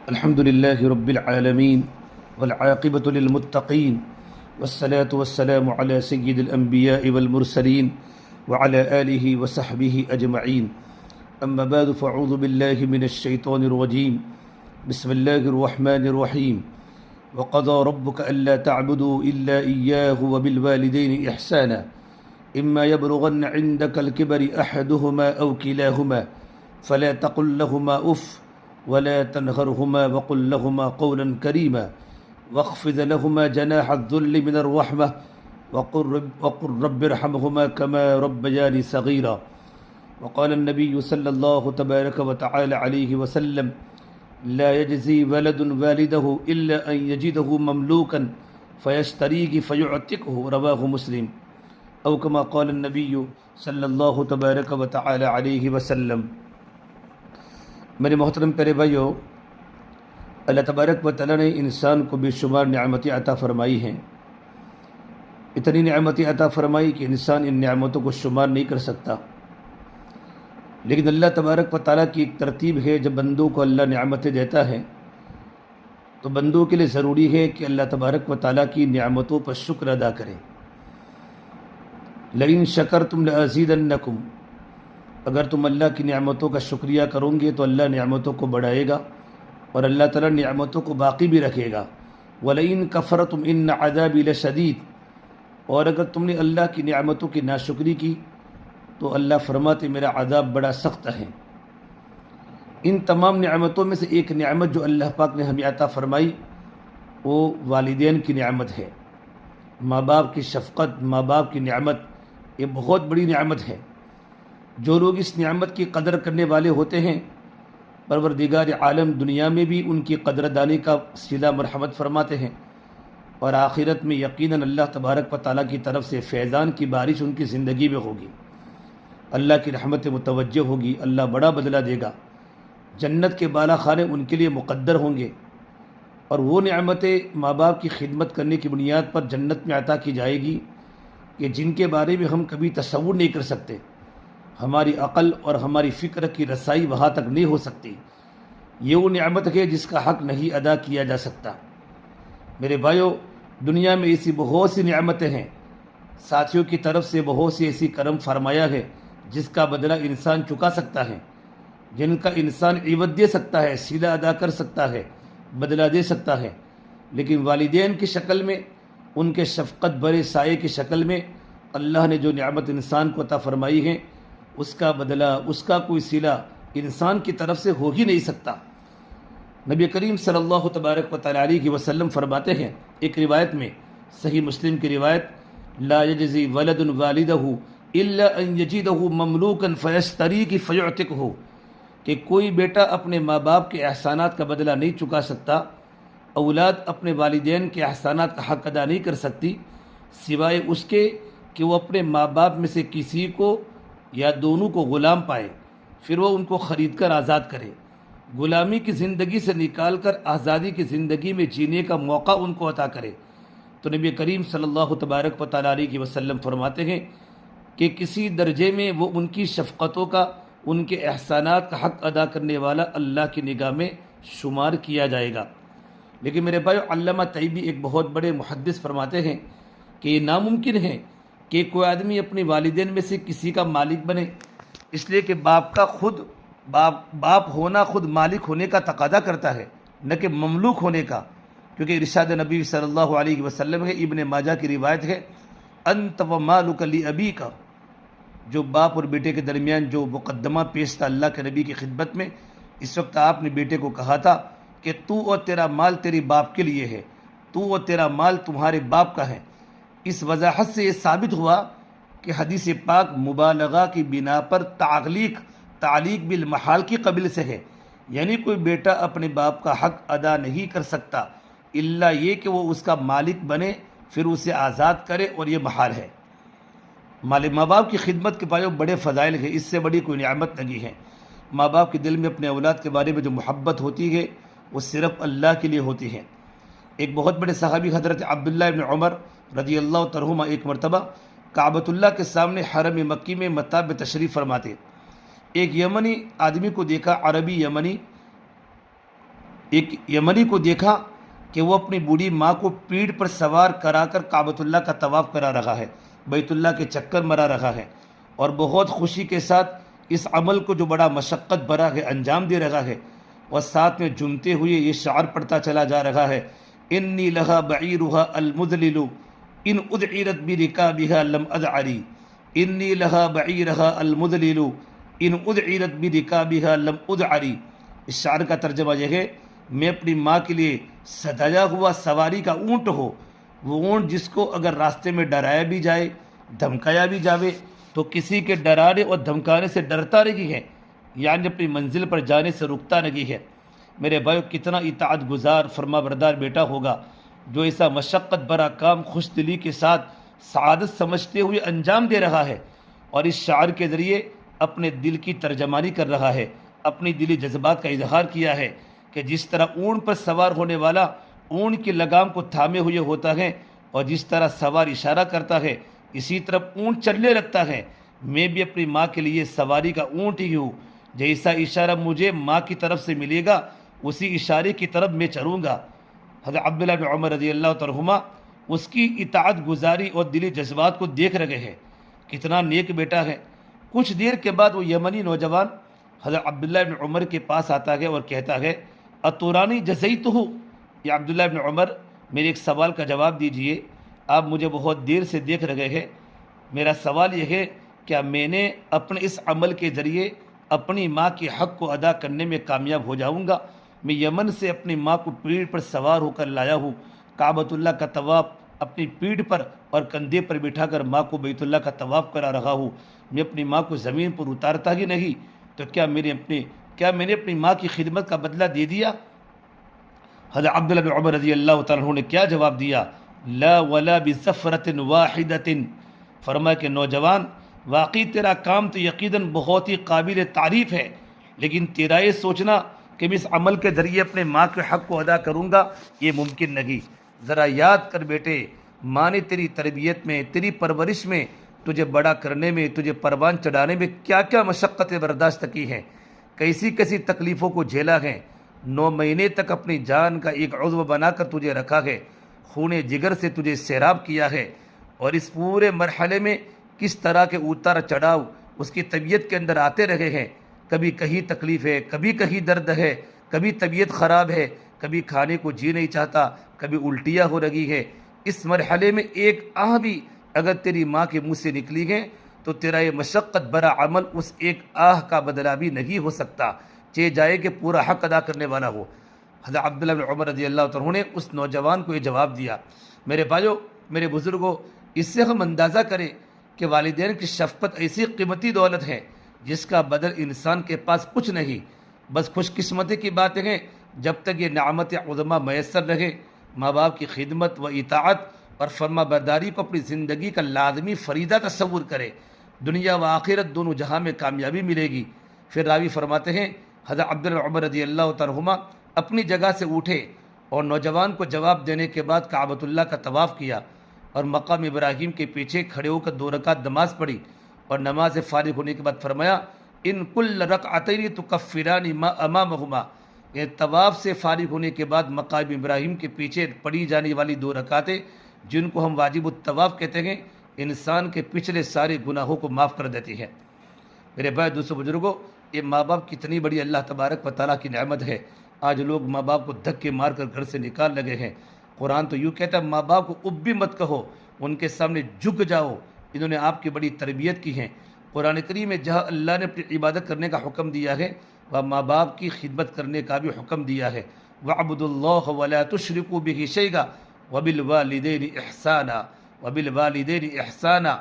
الحمد لله رب العالمين والعاقبة للمتقين والصلاة والسلام على سيد الأنبياء والمرسلين وعلى آله وصحبه أجمعين أما بعد فأعوذ بالله من الشيطان الرجيم بسم الله الرحمن الرحيم وقضى ربك ألا تعبدوا إلا إياه وبالوالدين إحسانا إما يبلغن عندك الكبر أحدهما أو كلاهما فلا تقل لهما أف ولا تنهرهما وقل لهما قولا كريما واخفض لهما جناح الذل من الرحمة وقل رب ارحمهما كما ربياني صغيرا وقال النبي صلى الله تبارك وتعالى عليه وسلم لا يجزي ولد والده إلا أن يجده مملوكا فيشتريه فيعتقه رواه مسلم او كما قال النبی صلی اللہ تبارک و تعالی علیہ وسلم۔ میرے محترم پیارے بھائیو، اللہ تبارک و تعالی نے انسان کو بے شمار نعمتیں عطا فرمائی ہیں۔ اتنی نعمتیں عطا فرمائی کہ انسان ان نعمتوں کو شمار نہیں کر سکتا، لیکن اللہ تبارک و تعالی کی ایک ترتیب ہے۔ جب بندوں کو اللہ نعمتیں دیتا ہے تو بندوں کے لیے ضروری ہے کہ اللہ تبارک و تعالی کی نعمتوں پر شکر ادا کریں۔ لئن شکرتم لازیدنکم، اگر تم اللہ کی نعمتوں کا شکریہ کرو گے تو اللہ نعمتوں کو بڑھائے گا اور اللہ تعالیٰ نعمتوں کو باقی بھی رکھے گا۔ ولئن کفرتم ان عذابی لشدید، اور اگر تم نے اللہ کی نعمتوں کی ناشکری کی تو اللہ فرماتے میرا عذاب بڑا سخت ہے۔ ان تمام نعمتوں میں سے ایک نعمت جو اللہ پاک نے ہمیں عطا فرمائی وہ والدین کی نعمت ہے۔ ماں باپ کی شفقت، ماں باپ کی نعمت یہ بہت بڑی نعمت ہے۔ جو لوگ اس نعمت کی قدر کرنے والے ہوتے ہیں، پروردگار عالم دنیا میں بھی ان کی قدردانی کا صلہ مرحمت فرماتے ہیں، اور آخرت میں یقیناً اللہ تبارک و تعالیٰ کی طرف سے فیضان کی بارش ان کی زندگی میں ہوگی۔ اللہ کی رحمت متوجہ ہوگی، اللہ بڑا بدلہ دے گا، جنت کے بالا خانے ان کے لیے مقدر ہوں گے، اور وہ نعمتیں ماں باپ کی خدمت کرنے کی بنیاد پر جنت میں عطا کی جائے گی کہ جن کے بارے میں ہم کبھی تصور نہیں کر سکتے۔ ہماری عقل اور ہماری فکر کی رسائی وہاں تک نہیں ہو سکتی۔ یہ وہ نعمت ہے جس کا حق نہیں ادا کیا جا سکتا۔ میرے بھائیو، دنیا میں ایسی بہت سی نعمتیں ہیں، ساتھیوں کی طرف سے بہت سی ایسی کرم فرمایا ہے جس کا بدلہ انسان چکا سکتا ہے، جن کا انسان عوض دے سکتا ہے، صلہ ادا کر سکتا ہے، بدلہ دے سکتا ہے، لیکن والدین کی شکل میں، ان کے شفقت برے سائے کی شکل میں اللہ نے جو نعمت انسان کو عطا فرمائی ہے اس کا بدلہ، اس کا کوئی صلہ انسان کی طرف سے ہو ہی نہیں سکتا۔ نبی کریم صلی اللہ تبارک و تعالی علیہ وسلم فرماتے ہیں ایک روایت میں، صحیح مسلم کی روایت، لا یجزی ولد والدہ الا ان یجدہ مملوکا فیشتریہ فیعتقہ، کہ کوئی بیٹا اپنے ماں باپ کے احسانات کا بدلہ نہیں چکا سکتا، اولاد اپنے والدین کے احسانات کا حق ادا نہیں کر سکتی سوائے اس کے کہ وہ اپنے ماں باپ میں سے کسی کو یا دونوں کو غلام پائے، پھر وہ ان کو خرید کر آزاد کرے، غلامی کی زندگی سے نکال کر آزادی کی زندگی میں جینے کا موقع ان کو عطا کرے۔ تو نبی کریم صلی اللہ تبارک و تعالی علیہ وسلم فرماتے ہیں کہ کسی درجے میں وہ ان کی شفقتوں کا، ان کے احسانات کا حق ادا کرنے والا اللہ کی نگاہ میں شمار کیا جائے گا۔ لیکن میرے بھائیو، علامہ طیبی ایک بہت بڑے محدث فرماتے ہیں کہ یہ ناممکن ہے کہ کوئی آدمی اپنے والدین میں سے کسی کا مالک بنے، اس لیے کہ باپ ہونا خود مالک ہونے کا تقاضا کرتا ہے، نہ کہ مملوک ہونے کا، کیونکہ ارشاد نبی صلی اللہ علیہ وسلم ہے، ابن ماجہ کی روایت ہے، انت و مالک لابیک، جو باپ اور بیٹے کے درمیان جو مقدمہ پیش تھا اللہ کے نبی کی خدمت میں، اس وقت آپ نے بیٹے کو کہا تھا کہ تو اور تیرا مال تیری باپ کے لیے ہے، تو اور تیرا مال تمہارے باپ کا ہے۔ اس وضاحت سے یہ ثابت ہوا کہ حدیث پاک مبالغہ کی بنا پر تعلیق بالمحال کی قبل سے ہے، یعنی کوئی بیٹا اپنے باپ کا حق ادا نہیں کر سکتا الا یہ کہ وہ اس کا مالک بنے، پھر اسے آزاد کرے، اور یہ محال ہے۔ ماں باپ کی خدمت کے پایوں بڑے فضائل ہیں، اس سے بڑی کوئی نعمت نہیں ہے۔ ماں باپ کے دل میں اپنے اولاد کے بارے میں جو محبت ہوتی ہے وہ صرف اللہ کے لیے ہوتی ہے۔ ایک بہت بڑے صحابی حضرت عبداللہ ابن عمر رضی اللہ عنہما ایک مرتبہ کعبۃ اللہ کے سامنے حرم مکی میں مطاف تشریف فرماتے، ایک یمنی آدمی کو دیکھا، عربی یمنی، ایک یمنی کو دیکھا کہ وہ اپنی بوڑھی ماں کو پیٹھ پر سوار کرا کر کعبۃ اللہ کا طواف کرا رہا ہے، بیت اللہ کے چکر مرا رہا ہے، اور بہت خوشی کے ساتھ اس عمل کو جو بڑا مشقت بھرا ہے انجام دے رہا ہے، اور ساتھ میں جھومتے ہوئے یہ شعر پڑھتا چلا جا رہا ہے، انی لہا بعیرہا المذلل ان ادعرت برکابہا لم ادعری، انی لہا بعیرہا المذلل ان ادعرت برکابہا لم ادعری۔ اس شعر کا ترجمہ یہ ہے، میں اپنی ماں کے لیے سجایا ہوا سواری کا اونٹ ہو، وہ اونٹ جس کو اگر راستے میں ڈرایا بھی جائے، دھمکایا بھی جاوے تو کسی کے ڈرانے اور دھمکانے سے ڈرتا نہیں ہے، یعنی اپنی منزل پر جانے سے رکتا نہیں ہے۔ میرے بھائیو، کتنا اطاعت گزار فرما بردار بیٹا ہوگا جو ایسا مشقت بھرا کام خوش دلی کے ساتھ سعادت سمجھتے ہوئے انجام دے رہا ہے، اور اس شعر کے ذریعے اپنے دل کی ترجمانی کر رہا ہے، اپنی دلی جذبات کا اظہار کیا ہے کہ جس طرح اونٹ پر سوار ہونے والا اونٹ کی لگام کو تھامے ہوئے ہوتا ہے، اور جس طرح سوار اشارہ کرتا ہے اسی طرح اونٹ چلنے لگتا ہے، میں بھی اپنی ماں کے لیے سواری کا اونٹ ہی ہوں، جیسا اشارہ مجھے ماں کی طرف سے ملے گا اسی اشارے کی طرف میں چلوں گا۔ حضرت عبداللہ بن عمر رضی اللہ عنہما اس کی اطاعت گزاری اور دلی جذبات کو دیکھ رہے ہیں، کتنا نیک بیٹا ہے۔ کچھ دیر کے بعد وہ یمنی نوجوان حضرت عبداللہ بن عمر کے پاس آتا ہے اور کہتا ہے، اتورانی جزیتہ، یا عبداللہ بن عمر میرے ایک سوال کا جواب دیجئے، آپ مجھے بہت دیر سے دیکھ رہے ہیں، میرا سوال یہ ہے کیا میں نے اپنے اس عمل کے ذریعے اپنی ماں کے حق کو ادا کرنے میں کامیاب ہو جاؤں گا؟ میں یمن سے اپنی ماں کو پیٹھ پر سوار ہو کر لایا ہوں، کعبۃ اللہ کا طواف اپنی پیٹھ پر اور کندھے پر بٹھا کر ماں کو بیت اللہ کا طواف کرا رہا ہوں، میں اپنی ماں کو زمین پر اتارتا ہی نہیں، تو کیا میں نے اپنی ماں کی خدمت کا بدلہ دے دیا؟ حضرت عبداللہ بن عمر رضی اللہ تعالیٰ عنہ نے کیا جواب دیا؟ لا ولا بزفرۃ واحدۃ، فرمایا کہ نوجوان، واقعی تیرا کام تو یقیناً بہت ہی قابل تعریف ہے، لیکن تیرا یہ سوچنا کہ میں اس عمل کے ذریعے اپنے ماں کے حق کو ادا کروں گا، یہ ممکن نہیں۔ ذرا یاد کر بیٹے، ماں نے تیری تربیت میں، تیری پرورش میں، تجھے بڑا کرنے میں، تجھے پروان چڑھانے میں کیا کیا مشقتیں برداشت کی ہیں، کیسی کیسی تکلیفوں کو جھیلا ہے، 9 مہینے تک اپنی جان کا ایک عضو بنا کر تجھے رکھا ہے، خون جگر سے تجھے سیراب کیا ہے، اور اس پورے مرحلے میں کس طرح کے اتار چڑھاؤ اس کی طبیعت کے اندر آتے رہے ہیں، کبھی کہیں تکلیف ہے، کبھی کہیں درد ہے، کبھی طبیعت خراب ہے، کبھی کھانے کو جی نہیں چاہتا، کبھی الٹیاں ہو رہی ہے۔ اس مرحلے میں ایک آہ بھی اگر تیری ماں کے منہ سے نکلی ہے تو تیرا یہ مشقت برا عمل اس ایک آہ کا بدلہ بھی نہیں ہو سکتا، چاہے جائے کہ پورا حق ادا کرنے والا ہو۔ حضرت عبداللہ بن عمر رضی اللہ عنہ نے اس نوجوان کو یہ جواب دیا۔ میرے بھائیو، میرے بزرگوں، اس سے ہم اندازہ کریں کہ والدین کی شفقت ایسی قیمتی دولت ہے جس کا بدل انسان کے پاس کچھ نہیں۔ بس خوش قسمتی کی باتیں ہیں جب تک یہ نعمت عظمیٰ میسر رہے، ماں باپ کی خدمت و اطاعت اور فرما برداری کو اپنی زندگی کا لازمی فریضہ تصور کرے، دنیا و آخرت دونوں جہاں میں کامیابی ملے گی۔ پھر راوی فرماتے ہیں، حضرت عبداللہ عمر رضی اللہ عنہما اپنی جگہ سے اٹھے اور نوجوان کو جواب دینے کے بعد کعبۃ اللہ کا طواف کیا اور مقام ابراہیم کے پیچھے کھڑے ہو کر 2 رکعت نماز پڑھی، اور نماز سے فارغ ہونے کے بعد فرمایا، ان کل رکعتین تکفران ما امامہما، یہ طواف سے فارغ ہونے کے بعد مقام ابراہیم کے پیچھے پڑھی جانے والی 2 رکعتیں جن کو ہم واجب الطواف کہتے ہیں، انسان کے پچھلے سارے گناہوں کو معاف کر دیتی ہے۔ میرے بھائی دوستو بزرگوں، یہ ماں باپ کتنی بڑی اللہ تبارک و تعالیٰ کی نعمت ہے۔ آج لوگ ماں باپ کو دھکے مار کر گھر سے نکال لگے ہیں۔ قرآن تو یوں کہتا ہے، ماں باپ کو اب بھی مت کہو، ان کے سامنے جھک جاؤ، انہوں نے آپ کی بڑی تربیت کی ہے۔ قرآن کریم میں جہاں اللہ نے اپنی عبادت کرنے کا حکم دیا ہے، وہ ماں باپ کی خدمت کرنے کا بھی حکم دیا ہے۔ وَاعْبُدُوا اللَّهَ وَلَا تُشْرِكُوا بِهِ شَيْئًا وَبِالْوَالِدَيْنِ إِحْسَانًا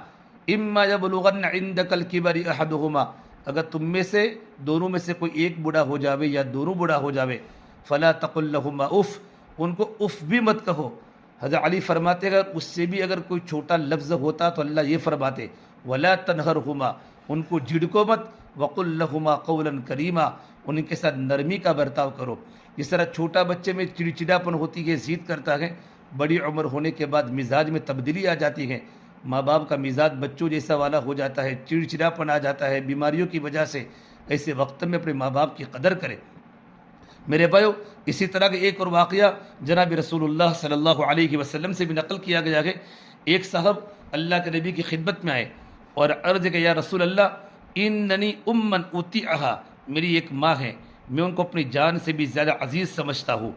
إِمَّا يَبْلُغَنَّ عِندَكَ الْكِبَرَ أَحَدُهُمَا، اگر تم میں سے دونوں میں سے کوئی ایک بوڑھا ہو جاوے یا دونوں بوڑھا ہو جاوے، فَلَا تَقُلْ لَهُمَا اُف، ان کو اف بھی مت کہو۔ حضرت علی فرماتے اگر اس سے بھی اگر کوئی چھوٹا لفظ ہوتا تو اللہ یہ فرماتے، وَلَا تَنْهَرْهُمَا، ان کو جھڑکو مت، وَقُلْ لَهُمَا قَوْلًا كَرِيمًا، ان کے ساتھ نرمی کا برتاؤ کرو۔ جس طرح چھوٹا بچے میں چڑچڑاپن ہوتی ہے، ضد کرتا ہے، بڑی عمر ہونے کے بعد مزاج میں تبدیلی آ جاتی ہے، ماں باپ کا مزاج بچوں جیسا والا ہو جاتا ہے، چڑچڑاپن آ جاتا ہے بیماریوں کی وجہ سے۔ ایسے وقت میں اپنے ماں باپ کی قدر کرے، میرے بھائیو، اسی طرح کا ایک اور واقعہ جناب رسول اللہ صلی اللہ علیہ وسلم سے بھی نقل کیا گیا ہے۔ ایک صاحب اللہ کے نبی کی خدمت میں آئے اور عرض کہ یا رسول اللہ اننی امن اطیعہا، میری ایک ماں ہے، میں ان کو اپنی جان سے بھی زیادہ عزیز سمجھتا ہوں،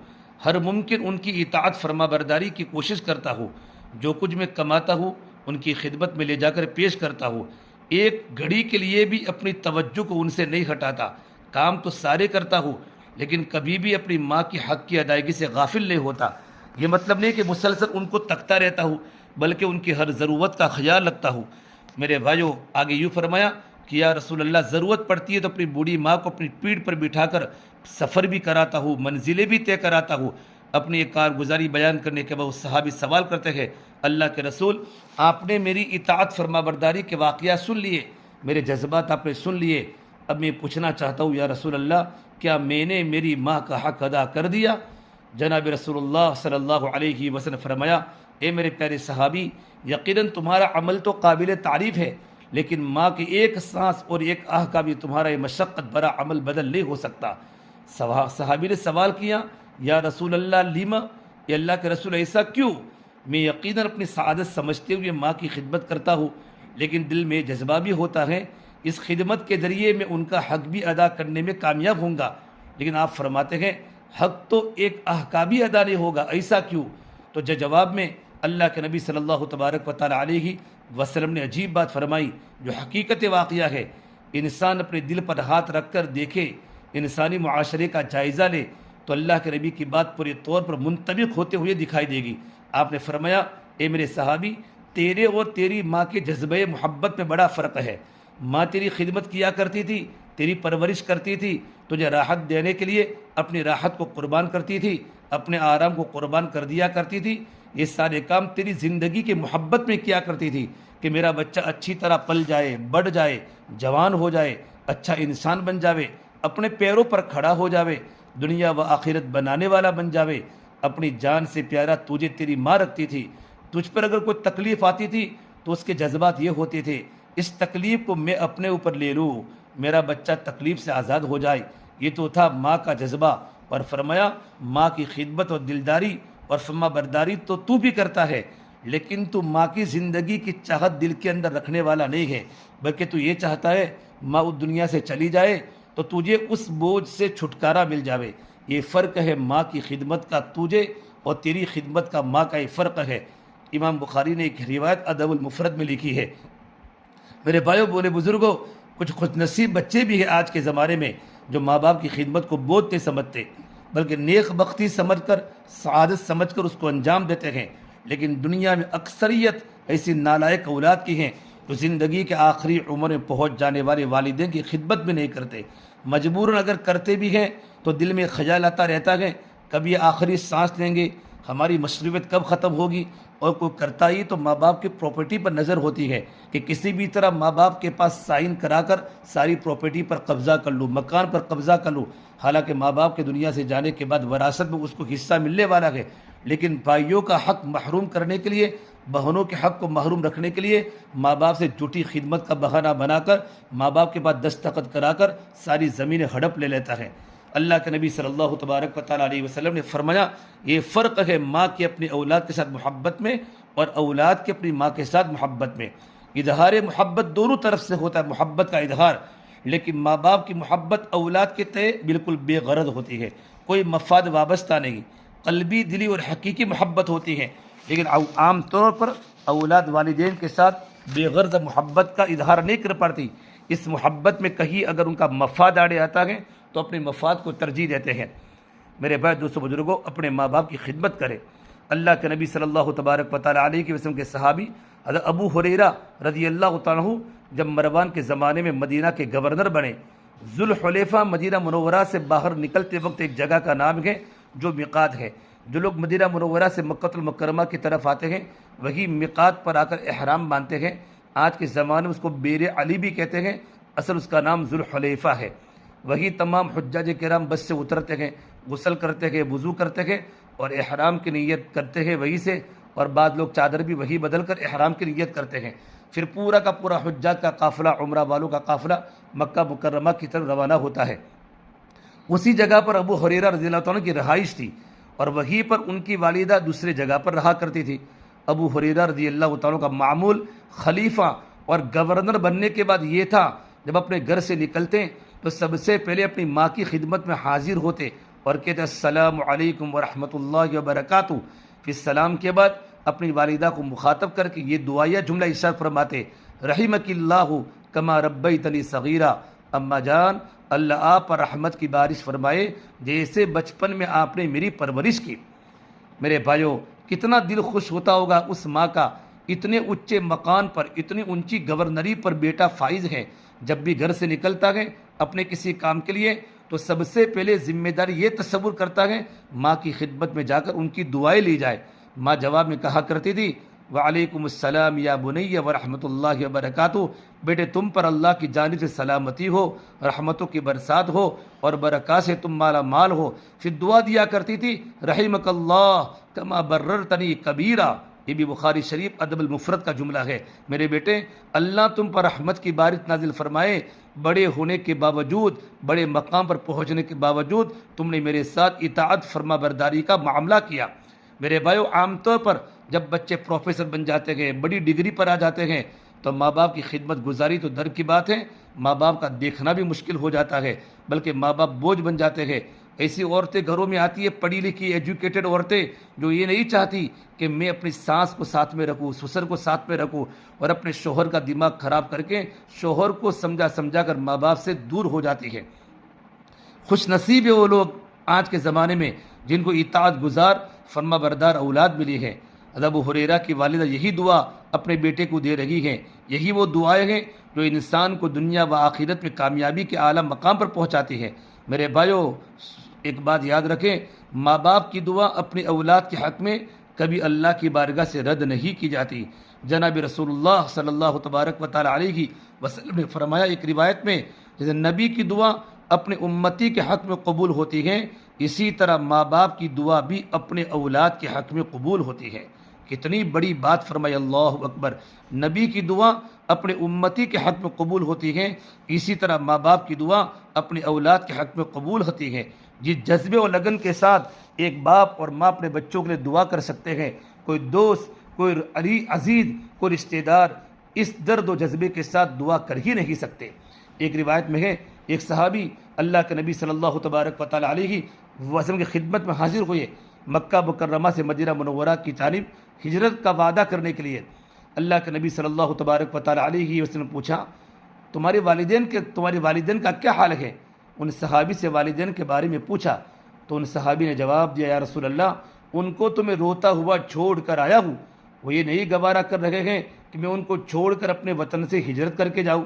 ہر ممکن ان کی اطاعت فرما برداری کی کوشش کرتا ہوں، جو کچھ میں کماتا ہوں ان کی خدمت میں لے جا کر پیش کرتا ہوں، ایک گھڑی کے لیے بھی اپنی توجہ کو ان سے نہیں ہٹاتا، کام تو سارے کرتا ہوں لیکن کبھی بھی اپنی ماں کی حق کی ادائیگی سے غافل نہیں ہوتا۔ یہ مطلب نہیں کہ مسلسل ان کو تکتا رہتا ہوں، بلکہ ان کی ہر ضرورت کا خیال رکھتا ہوں۔ میرے بھائیوں، آگے یوں فرمایا کہ یا رسول اللہ ضرورت پڑتی ہے تو اپنی بوڑھی ماں کو اپنی پیٹھ پر بٹھا کر سفر بھی کراتا ہوں، منزلیں بھی طے کراتا ہوں۔ اپنی ایک کارگزاری بیان کرنے کے بعد وہ صحابی سوال کرتے ہیں اللہ کے رسول، آپ نے میری اطاعت فرما برداری کے واقعات سن لیے، میرے جذبات آپ نے سن لیے، اب میں پوچھنا چاہتا ہوں یا رسول اللہ کیا میں نے میری ماں کا حق ادا کر دیا؟ جناب رسول اللہ صلی اللہ علیہ وسلم فرمایا اے میرے پیارے صحابی، یقیناً تمہارا عمل تو قابل تعریف ہے، لیکن ماں کی ایک سانس اور ایک آہ کا بھی تمہارا یہ مشقت بڑا عمل بدل نہیں ہو سکتا۔ صحابی نے سوال کیا یا رسول اللہ لیما، اے اللہ کے رسول ایسا کیوں؟ میں یقیناً اپنی سعادت سمجھتے ہوئے ماں کی خدمت کرتا ہوں، لیکن دل میں جذبہ بھی ہوتا ہے اس خدمت کے ذریعے میں ان کا حق بھی ادا کرنے میں کامیاب ہوں گا، لیکن آپ فرماتے ہیں حق تو ایک آہ کا بھی ادا نہیں ہوگا، ایسا کیوں؟ تو جواب میں اللہ کے نبی صلی اللہ تبارک و تعالیٰ علیہ وسلم نے عجیب بات فرمائی جو حقیقت واقعہ ہے۔ انسان اپنے دل پر ہاتھ رکھ کر دیکھے، انسانی معاشرے کا جائزہ لے تو اللہ کے نبی کی بات پورے طور پر منطبق ہوتے ہوئے دکھائی دے گی۔ آپ نے فرمایا اے میرے صحابی، تیرے اور تیری ماں کے جذبہ محبت میں بڑا فرق ہے۔ ماں تیری خدمت کیا کرتی تھی، تیری پرورش کرتی تھی، تجھے راحت دینے کے لیے اپنی راحت کو قربان کرتی تھی، اپنے آرام کو قربان کر دیا کرتی تھی، یہ سارے کام تیری زندگی کی محبت میں کیا کرتی تھی کہ میرا بچہ اچھی طرح پل جائے، بڑھ جائے، جوان ہو جائے، اچھا انسان بن جاوے، اپنے پیروں پر کھڑا ہو جاوے، دنیا و آخرت بنانے والا بن جاوے۔ اپنی جان سے پیارا تجھے تیری ماں رکھتی تھی، تجھ پر اگر کوئی تکلیف آتی تھی تو اس کے جذبات یہ ہوتے تھے اس تکلیف کو میں اپنے اوپر لے لوں، میرا بچہ تکلیف سے آزاد ہو جائے، یہ تو تھا ماں کا جذبہ۔ اور فرمایا ماں کی خدمت اور دلداری اور فرما برداری تو بھی کرتا ہے، لیکن تو ماں کی زندگی کی چاہت دل کے اندر رکھنے والا نہیں ہے، بلکہ تو یہ چاہتا ہے ماں اس دنیا سے چلی جائے تو تجھے اس بوجھ سے چھٹکارا مل جاوے۔ یہ فرق ہے ماں کی خدمت کا تجھے اور تیری خدمت کا ماں کا یہ فرق ہے۔ امام بخاری نے ایک روایت ادب المفرد میں لکھی ہے۔ میرے بھائیوں، بولے بزرگوں، کچھ خوش نصیب بچے بھی ہیں آج کے زمانے میں جو ماں باپ کی خدمت کو بوجھ نہیں سمجھتے، بلکہ نیک بختی سمجھ کر، سعادت سمجھ کر اس کو انجام دیتے ہیں، لیکن دنیا میں اکثریت ایسی نالائق اولاد کی ہیں جو زندگی کے آخری عمر میں پہنچ جانے والے والدین کی خدمت بھی نہیں کرتے، مجبوراً اگر کرتے بھی ہیں تو دل میں خیال آتا رہتا ہے کب یہ آخری سانس لیں گے، ہماری مصروفیت کب ختم ہوگی، اور کوئی کرتا ہی تو ماں باپ کی پراپرٹی پر نظر ہوتی ہے کہ کسی بھی طرح ماں باپ کے پاس سائن کرا کر ساری پراپرٹی پر قبضہ کر لوں، مکان پر قبضہ کر لوں، حالانکہ ماں باپ کے دنیا سے جانے کے بعد وراثت میں اس کو حصہ ملنے والا ہے، لیکن بھائیوں کا حق محروم کرنے کے لیے، بہنوں کے حق کو محروم رکھنے کے لیے ماں باپ سے جھوٹی خدمت کا بہانہ بنا کر ماں باپ کے پاس دستخط کرا کر ساری زمینیں ہڑپ لے لیتا ہے۔ اللہ کے نبی صلی اللہ تبارک و تعالیٰ علیہ وسلم نے فرمایا یہ فرق ہے ماں کی اپنی اولاد کے ساتھ محبت میں اور اولاد کی اپنی ماں کے ساتھ محبت میں۔ اظہار محبت دونوں طرف سے ہوتا ہے، محبت کا اظہار، لیکن ماں باپ کی محبت اولاد کے تئیں بالکل بے غرض ہوتی ہے، کوئی مفاد وابستہ نہیں، قلبی، دلی اور حقیقی محبت ہوتی ہے، لیکن عام طور پر اولاد والدین کے ساتھ بے غرض محبت کا اظہار نہیں کر پاتی۔ اس محبت میں کہیں اگر ان کا مفاد آڑے آتا ہے تو اپنے مفاد کو ترجیح دیتے ہیں۔ میرے بھائی دوستو بزرگوں، اپنے ماں باپ کی خدمت کریں۔ اللہ کے نبی صلی اللہ تبارک و تعالیٰ علیہ وسلم کے صحابی حضرت ابو ہریرہ رضی اللہ تعالیٰ عنہ جب مروان کے زمانے میں مدینہ کے گورنر بنے، ذوالحلیفہ مدینہ منورہ سے باہر نکلتے وقت ایک جگہ کا نام ہے جو میقات ہے۔ جو لوگ مدینہ منورہ سے مکہ المکرمہ کی طرف آتے ہیں وہی میقات پر آ کر احرام باندھتے ہیں۔ آج کے زمانے میں اس کو بیر علی بھی کہتے ہیں، اصل اس کا نام ذوالحلیفہ ہے۔ وہی تمام حجاج کرام بس سے اترتے ہیں، غسل کرتے ہیں، وضو کرتے ہیں اور احرام کی نیت کرتے ہیں وہی سے، اور بعض لوگ چادر بھی وہی بدل کر احرام کی نیت کرتے ہیں۔ پھر پورا کا پورا حجاج کا قافلہ، عمرہ والوں کا قافلہ مکہ مکرمہ کی طرف روانہ ہوتا ہے۔ اسی جگہ پر ابو ہریرہ رضی اللہ عنہ کی رہائش تھی اور وہیں پر ان کی والدہ دوسری جگہ پر رہا کرتی تھی۔ ابو ہریرہ رضی اللہ عنہ کا معمول خلیفہ اور گورنر بننے کے بعد یہ تھا، جب اپنے گھر سے نکلتے تو سب سے پہلے اپنی ماں کی خدمت میں حاضر ہوتے اور کہتے السلام علیکم ورحمۃ اللہ وبرکاتہ، پھر سلام کے بعد اپنی والدہ کو مخاطب کر کے یہ دعائیہ جملہ ارشاد فرماتے رحمک اللہ کما ربیتنی صغیرہ، اماں جان اللہ آپ پر رحمت کی بارش فرمائے جیسے بچپن میں آپ نے میری پرورش کی۔ میرے بھائیوں، کتنا دل خوش ہوتا ہوگا اس ماں کا، اتنے اونچے مقام پر، اتنی اونچی گورنری پر بیٹا فائز ہے۔ جب بھی گھر سے نکلتا ہے اپنے کسی کام کے لیے تو سب سے پہلے ذمہ داری یہ تصور کرتا ہے ماں کی خدمت میں جا کر ان کی دعائیں لی جائے۔ ماں جواب میں کہا کرتی تھی وعلیکم السلام یا بنی ورحمۃ اللہ وبرکاتہ، بیٹے تم پر اللہ کی جانب سے سلامتی ہو، رحمتوں کی برسات ہو اور برکات سے تم مالا مال ہو۔ پھر دعا دیا کرتی تھی رحمک اللہ کما بررتنی کبیرہ، یہ بھی بخاری شریف ادب المفرد کا جملہ ہے۔ میرے بیٹے اللہ تم پر رحمت کی بارش نازل فرمائے، بڑے ہونے کے باوجود، بڑے مقام پر پہنچنے کے باوجود تم نے میرے ساتھ اطاعت فرما برداری کا معاملہ کیا۔ میرے بھائیو، عام طور پر جب بچے پروفیسر بن جاتے ہیں، بڑی ڈگری پر آ جاتے ہیں تو ماں باپ کی خدمت گزاری تو در کی بات ہے، ماں باپ کا دیکھنا بھی مشکل ہو جاتا ہے، بلکہ ماں باپ بوجھ بن جاتے ہیں۔ ایسی عورتیں گھروں میں آتی ہے، پڑھی لکھی ایجوکیٹڈ عورتیں، جو یہ نہیں چاہتی کہ میں اپنی ساس کو ساتھ میں رکھوں، سسر کو ساتھ میں رکھوں، اور اپنے شوہر کا دماغ خراب کر کے شوہر کو سمجھا کر ماں باپ سے دور ہو جاتی ہے۔ خوش نصیب ہے وہ لوگ آج کے زمانے میں جن کو اطاعت گزار فرما بردار اولاد ملی ہے۔ ابو ہریرہ کی والدہ یہی دعا اپنے بیٹے کو دے رہی ہیں، یہی وہ دعائیں ہیں جو انسان کو دنیا و آخرت میں کامیابی کے اعلیٰ مقام پر پہنچاتی ہے۔ میرے بھائیو، ایک بات یاد رکھیں، ماں باپ کی دعا اپنی اولاد کے حق میں کبھی اللہ کی بارگاہ سے رد نہیں کی جاتی۔ جناب رسول اللہ صلی اللہ تبارک و تعالی علیہ وسلم نے فرمایا ایک روایت میں، جیسے نبی کی دعا اپنے امتی کے حق میں قبول ہوتی ہے، اسی طرح ماں باپ کی دعا بھی اپنے اولاد کے حق میں قبول ہوتی ہے۔ کتنی بڑی بات فرمائی، اللہ اکبر! نبی کی دعا اپنے امتی کے حق میں قبول ہوتی ہے، اسی طرح ماں باپ کی دعا اپنے اولاد کے حق میں قبول ہوتی ہے۔ جس جذبے و لگن کے ساتھ ایک باپ اور ماں اپنے بچوں کے لیے دعا کر سکتے ہیں، کوئی دوست، کوئی عزیز، کوئی رشتہ دار اس درد و جذبے کے ساتھ دعا کر ہی نہیں سکتے۔ ایک روایت میں ہے ایک صحابی اللہ کے نبی صلی اللہ تبارک و تعالی علیہ وسلم کی خدمت میں حاضر ہوئے، مکہ مکرمہ سے مدینہ منورہ کی جانب ہجرت کا وعدہ کرنے کے لیے۔ اللہ کے نبی صلی اللہ تبارک و تعالی علیہ وسلم نے پوچھا تمہارے والدین کا کیا حال ہے؟ ان صحابی سے والدین کے بارے میں پوچھا تو ان صحابی نے جواب دیا یا رسول اللہ، ان کو تو میں روتا ہوا چھوڑ کر آیا ہوں، وہ یہ نہیں گوارا کر رہے ہیں کہ میں ان کو چھوڑ کر اپنے وطن سے ہجرت کر کے جاؤں۔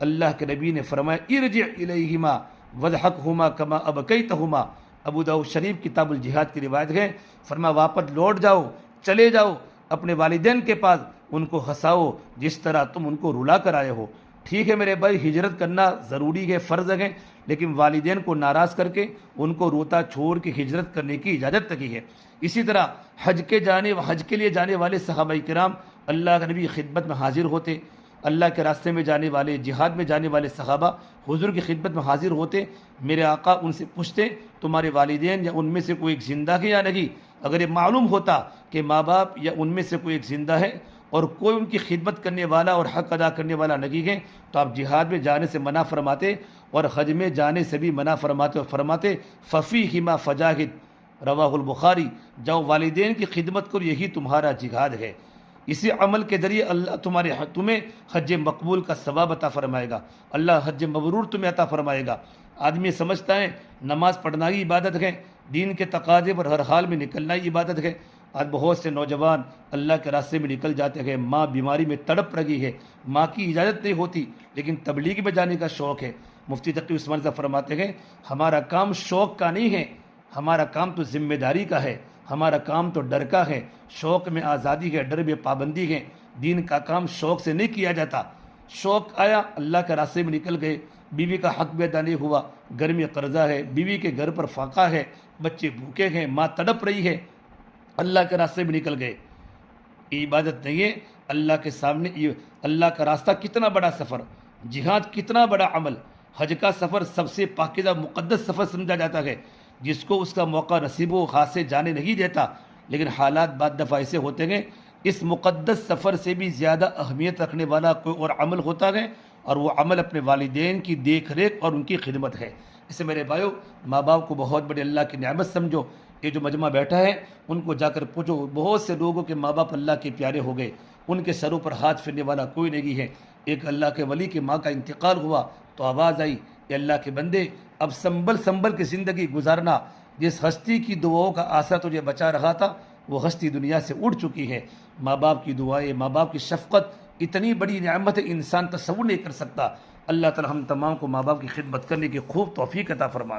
اللہ کے نبی نے فرمایا ارجع الیہما وضحکہما کما ابکیتہما، ابو داؤد شریف کتاب الجہاد کی روایت ہے، فرمایا واپس لوٹ جاؤ، چلے جاؤ اپنے والدین کے پاس، ان کو ہنساؤ جس طرح تم ان کو رلا کر آئے ہو۔ ٹھیک ہے میرے بھائی، ہجرت کرنا ضروری ہے، فرض ہے، لیکن والدین کو ناراض کر کے ان کو روتا چھوڑ کے ہجرت کرنے کی اجازت نہیں ہے۔ اسی طرح حج کے لیے جانے والے صحابہ کرام اللہ کے نبی کی خدمت میں حاضر ہوتے، اللہ کے راستے میں جانے والے، جہاد میں جانے والے صحابہ حضور کی خدمت میں حاضر ہوتے، میرے آقا ان سے پوچھتے تمہارے والدین یا ان میں سے کوئی ایک زندہ ہے یا نہیں؟ اگر یہ معلوم ہوتا کہ ماں باپ یا ان میں سے کوئی ایک زندہ ہے اور کوئی ان کی خدمت کرنے والا اور حق ادا کرنے والا نہیں ہے تو آپ جہاد میں جانے سے منع فرماتے اور حج میں جانے سے بھی منع فرماتے اور فرماتے ففیہما فجاہد، رواہ البخاری، جاؤ والدین کی خدمت کرو، یہی تمہارا جہاد ہے۔ اسی عمل کے ذریعے اللہ تمہیں حج مقبول کا ثواب عطا فرمائے گا، اللہ حج مبرور تمہیں عطا فرمائے گا۔ آدمی سمجھتا ہے نماز پڑھنا ہی عبادت ہے، دین کے تقاضے پر ہر حال میں نکلنا ہی عبادت ہے۔ آج بہت سے نوجوان اللہ کے راستے میں نکل جاتے ہیں، ماں بیماری میں تڑپ رہی ہے، ماں کی اجازت نہیں ہوتی لیکن تبلیغ میں جانے کا شوق ہے۔ مفتی تقی عثمان صاحب فرماتے ہیں ہمارا کام شوق کا نہیں ہے، ہمارا کام تو ذمہ داری کا ہے، ہمارا کام تو ڈر کا ہے۔ شوق میں آزادی ہے، ڈر میں پابندی ہے۔ دین کا کام شوق سے نہیں کیا جاتا۔ شوق آیا، اللہ کے راستے میں نکل گئے، بیوی کا حق بھی ادا نہیں ہوا، گھر میں قرضہ ہے، بیوی کے گھر پر فاقہ ہے، بچے بھوکے ہیں، ماں تڑپ رہی ہے، اللہ کے راستے میں نکل گئے۔ یہ عبادت نہیں ہے۔ اللہ کے سامنے اللہ کا راستہ کتنا بڑا سفر، جہاد کتنا بڑا عمل، حج کا سفر سب سے پاکیزہ مقدس سفر سمجھا جاتا ہے، جس کو اس کا موقع نصیب و ہاتھ سے جانے نہیں دیتا، لیکن حالات بعد دفعہ ایسے ہوتے ہیں اس مقدس سفر سے بھی زیادہ اہمیت رکھنے والا کوئی اور عمل ہوتا ہے، اور وہ عمل اپنے والدین کی دیکھ ریکھ اور ان کی خدمت ہے۔ اس سے میرے بھائیو، ماں باپ کو بہت بڑی اللہ کی نعمت سمجھو۔ یہ جو مجمع بیٹھا ہے ان کو جا کر پوچھو، بہت سے لوگوں کے ماں باپ اللہ کے پیارے ہو گئے، ان کے سروں پر ہاتھ پھیرنے والا کوئی نہیں ہے۔ ایک اللہ کے ولی کی ماں کا انتقال ہوا تو آواز آئی، اے اللہ کے بندے، اب سنبھل کے زندگی گزارنا، جس ہستی کی دعاؤں کا آسرا تجھے بچا رہا تھا وہ ہستی دنیا سے اڑ چکی ہے۔ ماں باپ کی دعائیں، ماں باپ کی شفقت اتنی بڑی نعمت ہے، انسان تصور نہیں کر سکتا۔ اللہ تعالی ہم تمام کو ماں باپ کی خدمت کرنے کی خوب توفیق عطا فرمائے۔